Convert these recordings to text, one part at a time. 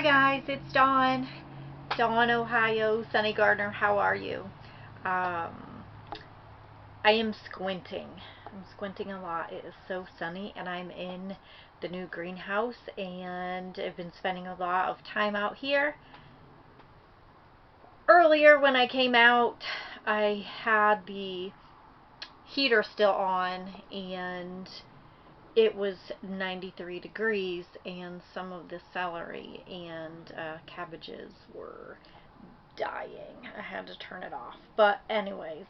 Hi guys, it's Dawn. Dawn, Ohio, Sunny Gardener. How are you? I am squinting. I'm squinting a lot. It is so sunny and I'm in the new greenhouse and I've been spending a lot of time out here. Earlier when I came out, I had the heater still on and it was 93 degrees and some of the celery and cabbages were dying. I had to turn it off. But anyways,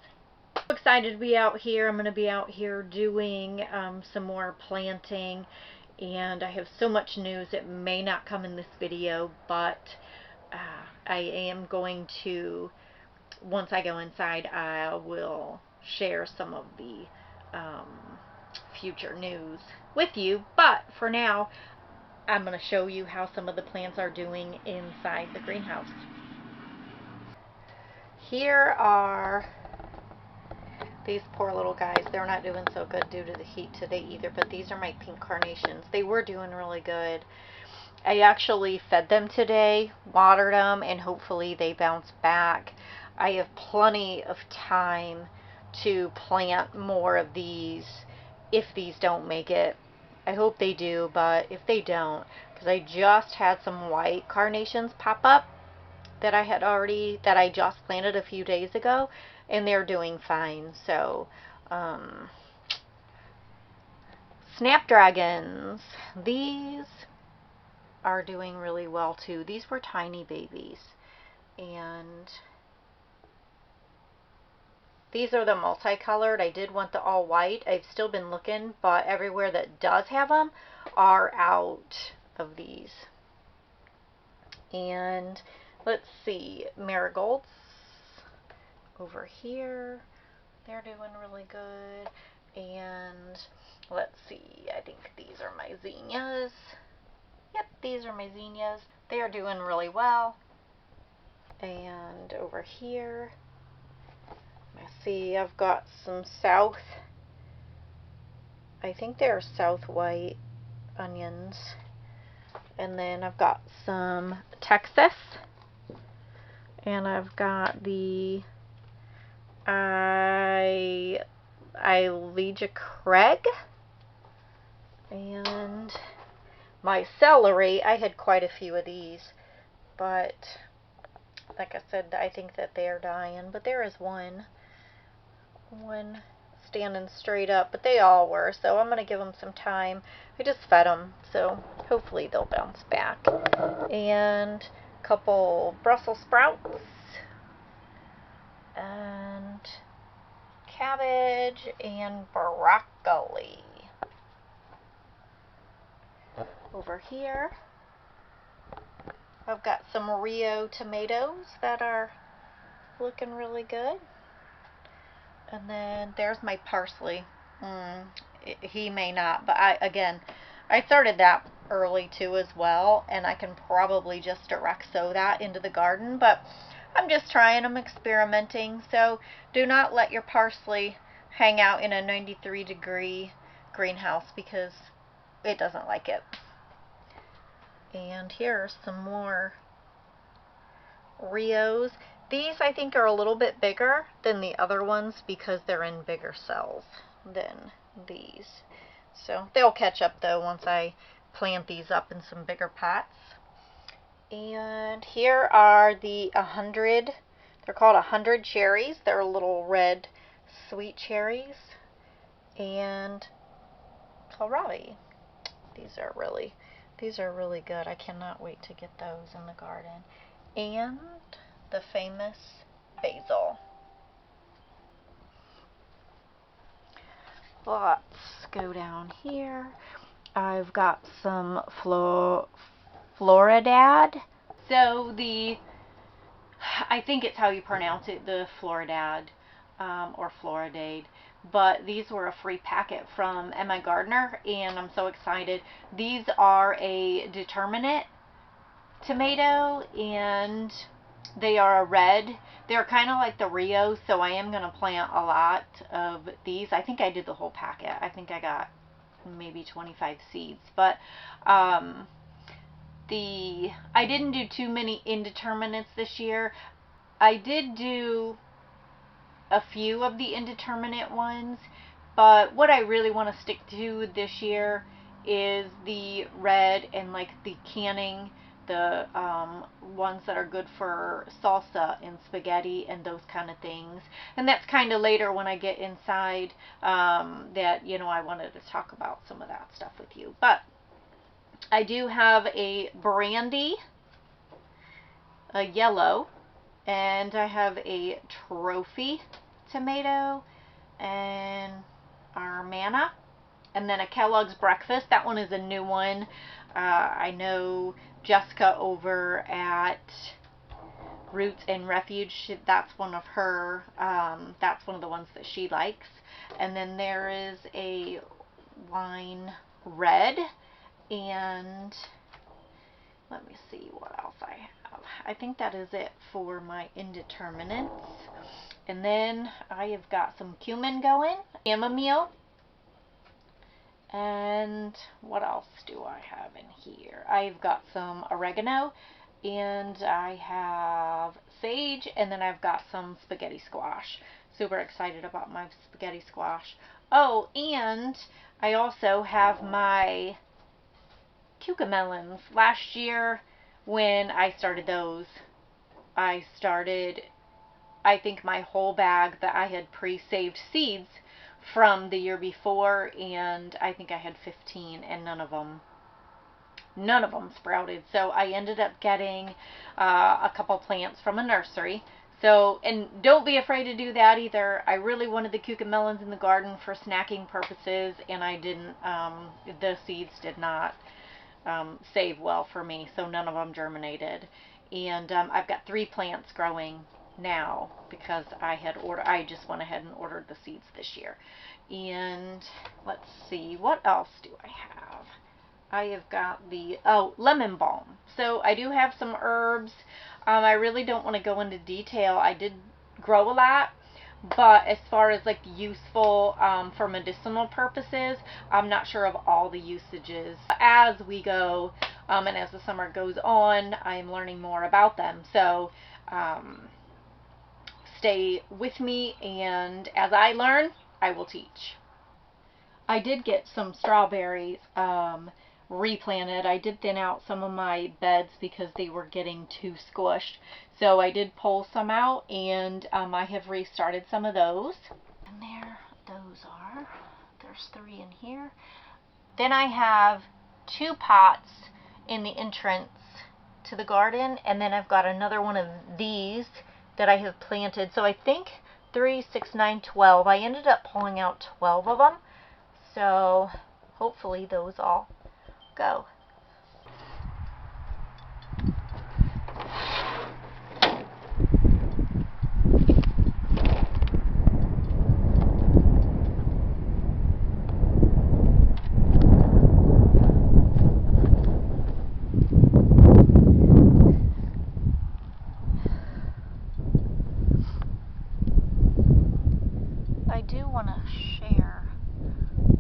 I'm excited to be out here. I'm going to be out here doing some more planting, and I have so much news. It may not come in this video, but I am going to, once I go inside, I will share some of the future news with you. But for now, I'm going to show you how some of the plants are doing inside the greenhouse. Here are these poor little guys. They're not doing so good due to the heat today either, but these are my pink carnations. They were doing really good. I actually fed them today, watered them, and hopefully they bounce back. I have plenty of time to plant more of these if these don't make it. I hope they do, but if they don't, because I just had some white carnations pop up that I just planted a few days ago, and they're doing fine. So snapdragons, these are doing really well too. These were tiny babies, and these are the multicolored. I did want the all white. I've still been looking, but everywhere that does have them are out of these. And let's see, marigolds over here, they're doing really good. And let's see, I think these are my zinnias. Yep, these are my zinnias. They are doing really well. And over here, let's see, I've got some south, I think they're south white onions. And then I've got some Texas. And I've got the Elijah Craig. And my celery, I had quite a few of these, but like I said, I think that they are dying. But there is one standing straight up, but they all were, so I'm going to give them some time. I just fed them, so hopefully they'll bounce back. And a couple Brussels sprouts and cabbage and broccoli. Over here, I've got some Rio tomatoes that are looking really good. And then there's my parsley. He may not, but I started that early too as well, and I can probably just direct sow that into the garden, but I'm just trying, I'm experimenting. So do not let your parsley hang out in a 93-degree greenhouse because it doesn't like it. And here's some more Rios. These I think are a little bit bigger than the other ones because they're in bigger cells than these. So they'll catch up though once I plant these up in some bigger pots. And here are the 100, they're called 100 cherries. They're little red sweet cherries. And kohlrabi. These are really good. I cannot wait to get those in the garden. And the famous basil. Let's go down here. I've got some Floridad. So I think it's how you pronounce it, the Floridad or Floridade. But these were a free packet from Emma Gardner, and I'm so excited. These are a determinate tomato, and they are a red. They're kind of like the Rio, so I am going to plant a lot of these. I think I did the whole packet. I think I got maybe 25 seeds. But I didn't do too many indeterminates this year. I did do a few of the indeterminate ones, but what I really want to stick to this year is the red and like the canning, the ones that are good for salsa and spaghetti and those kind of things. And that's kind of later when I get inside, that, you know, I wanted to talk about some of that stuff with you. But I do have a brandy, a yellow, and I have a trophy tomato, and our manna, and then a Kellogg's breakfast. That one is a new one. I know Jessica over at Roots and Refuge, that's one of her, that's one of the ones that she likes. And then there is a wine red, and let me see what else I have. I think that is it for my indeterminates. And then I have got some cumin going, chamomile, and what else do I have in here? I've got some oregano, and I have sage, and then I've got some spaghetti squash. Super excited about my spaghetti squash. Oh, and I also have my cucamelons. Last year when I started those, I think my whole bag that I had pre-saved seeds from the year before, and I think I had 15, and none of them sprouted. So I ended up getting a couple plants from a nursery. So, and don't be afraid to do that either. I really wanted the cucamelons in the garden for snacking purposes, and I didn't, the seeds did not save well for me, so none of them germinated. And I've got 3 plants growing now because I just went ahead and ordered the seeds this year. And let's see, what else do I have? I have got the lemon balm. So I do have some herbs. I really don't want to go into detail. I did grow a lot, but as far as like useful for medicinal purposes, I'm not sure of all the usages. As we go and as the summer goes on, I'm learning more about them. So stay with me, and as I learn, I will teach. I did get some strawberries replanted. I did thin out some of my beds because they were getting too squished. So I did pull some out, and I have restarted some of those. And there those are. There's 3 in here. Then I have 2 pots in the entrance to the garden, and then I've got another one of these that I have planted. So I think 3, 6, 9, 12. I ended up pulling out 12 of them. So hopefully those all go. I do want to share,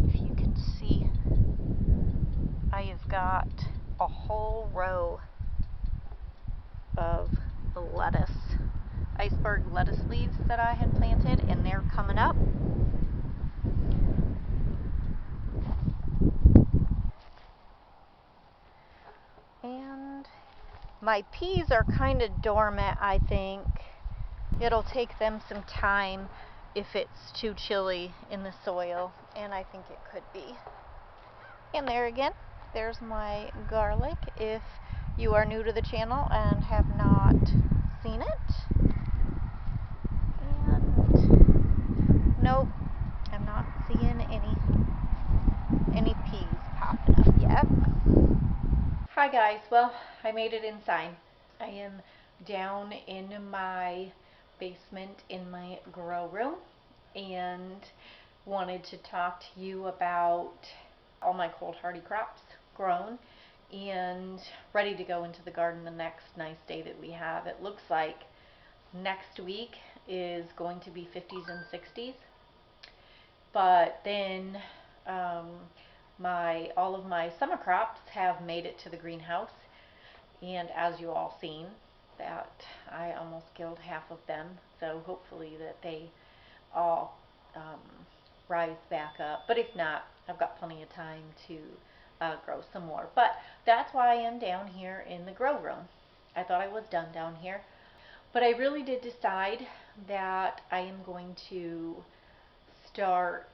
if you can see, I have got a whole row of the lettuce, iceberg lettuce leaves that I had planted, and they're coming up. And my peas are kind of dormant, I think. It'll take them some time if it's too chilly in the soil, and I think it could be. And there again, there's my garlic. If you are new to the channel and have not seen it. And nope, I'm not seeing any peas popping up yet. Hi guys, well, I made it inside. I am down in my basement in my grow room, and wanted to talk to you about all my cold hardy crops grown and ready to go into the garden the next nice day that we have. It looks like next week is going to be 50s and 60s, but then all of my summer crops have made it to the greenhouse. And as you all seen, that I almost killed half of them. So hopefully that they all rise back up. But if not, I've got plenty of time to grow some more. But that's why I am down here in the grow room. I thought I was done down here. But I really did decide that I am going to start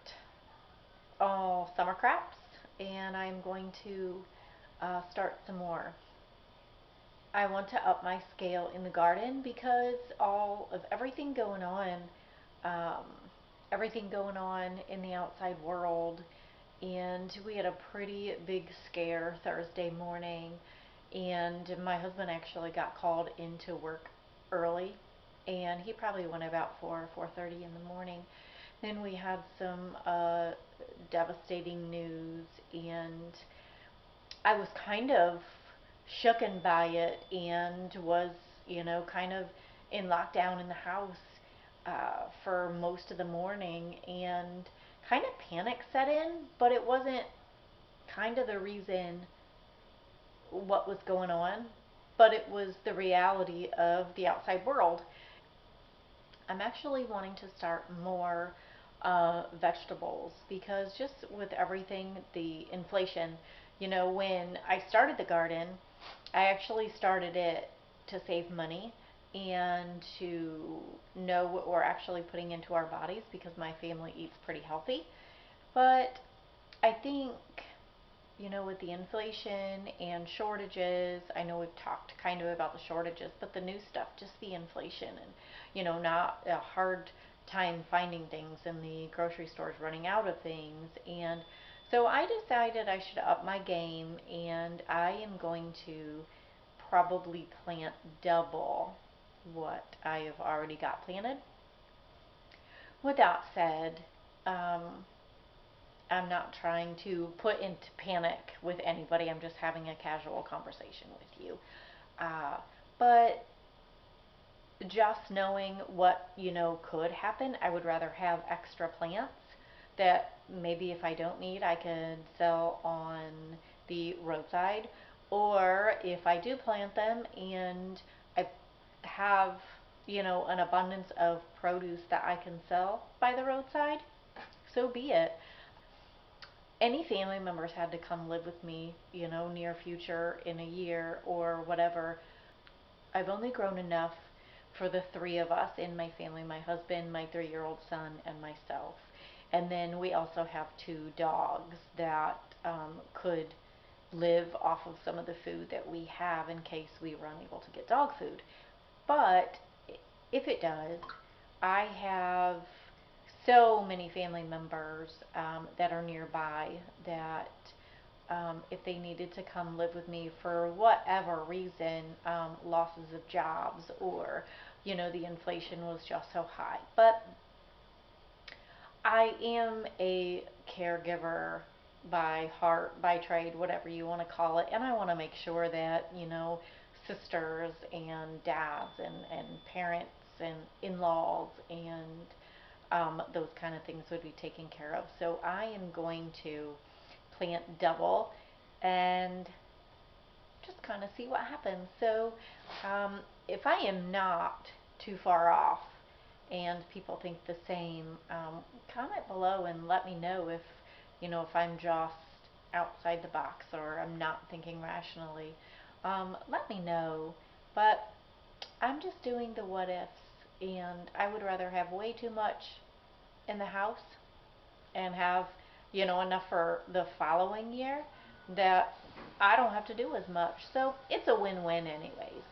all summer crops, and I'm going to start some more. I want to up my scale in the garden because all of um, everything going on in the outside world, and we had a pretty big scare Thursday morning, and my husband actually got called into work early, and he probably went about 4:30 in the morning. Then we had some devastating news, and I was kind of shooken by it and was, kind of in lockdown in the house for most of the morning, and kind of panic set in, but it wasn't kind of the reason what was going on, but it was the reality of the outside world. I'm actually wanting to start more vegetables because just with everything, the inflation, when I started the garden, I actually started it to save money and to know what we're actually putting into our bodies because my family eats pretty healthy. But I think, with the inflation and shortages, I know we've talked kind of about the shortages, but the new stuff, just the inflation and, not a hard time finding things in the grocery stores, running out of things. And so I decided I should up my game, and I am going to probably plant double what I have already got planted. With that said, I'm not trying to put into panic with anybody. I'm just having a casual conversation with you. But just knowing what, could happen, I would rather have extra plants that maybe if I don't need, I could sell on the roadside. Or if I do plant them and I have, an abundance of produce that I can sell by the roadside, so be it. Any family members had to come live with me, near future in a year or whatever, I've only grown enough for the three of us in my family, my husband, my 3-year-old son, and myself. And then we also have 2 dogs that could live off of some of the food that we have in case we were unable to get dog food. But if it does, I have so many family members that are nearby that if they needed to come live with me for whatever reason, losses of jobs, or, the inflation was just so high. But I am a caregiver by heart, by trade, whatever you want to call it, and I want to make sure that, sisters and dads and parents and in-laws and those kind of things would be taken care of. So I am going to plant double and just kind of see what happens. So if I am not too far off and people think the same, comment below and let me know if I'm just outside the box or I'm not thinking rationally. Let me know. But I'm just doing the what ifs, and I would rather have way too much in the house and have, enough for the following year that I don't have to do as much. So it's a win-win anyways.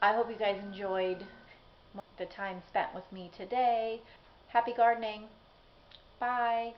I hope you guys enjoyed the time spent with me today. Happy gardening. Bye.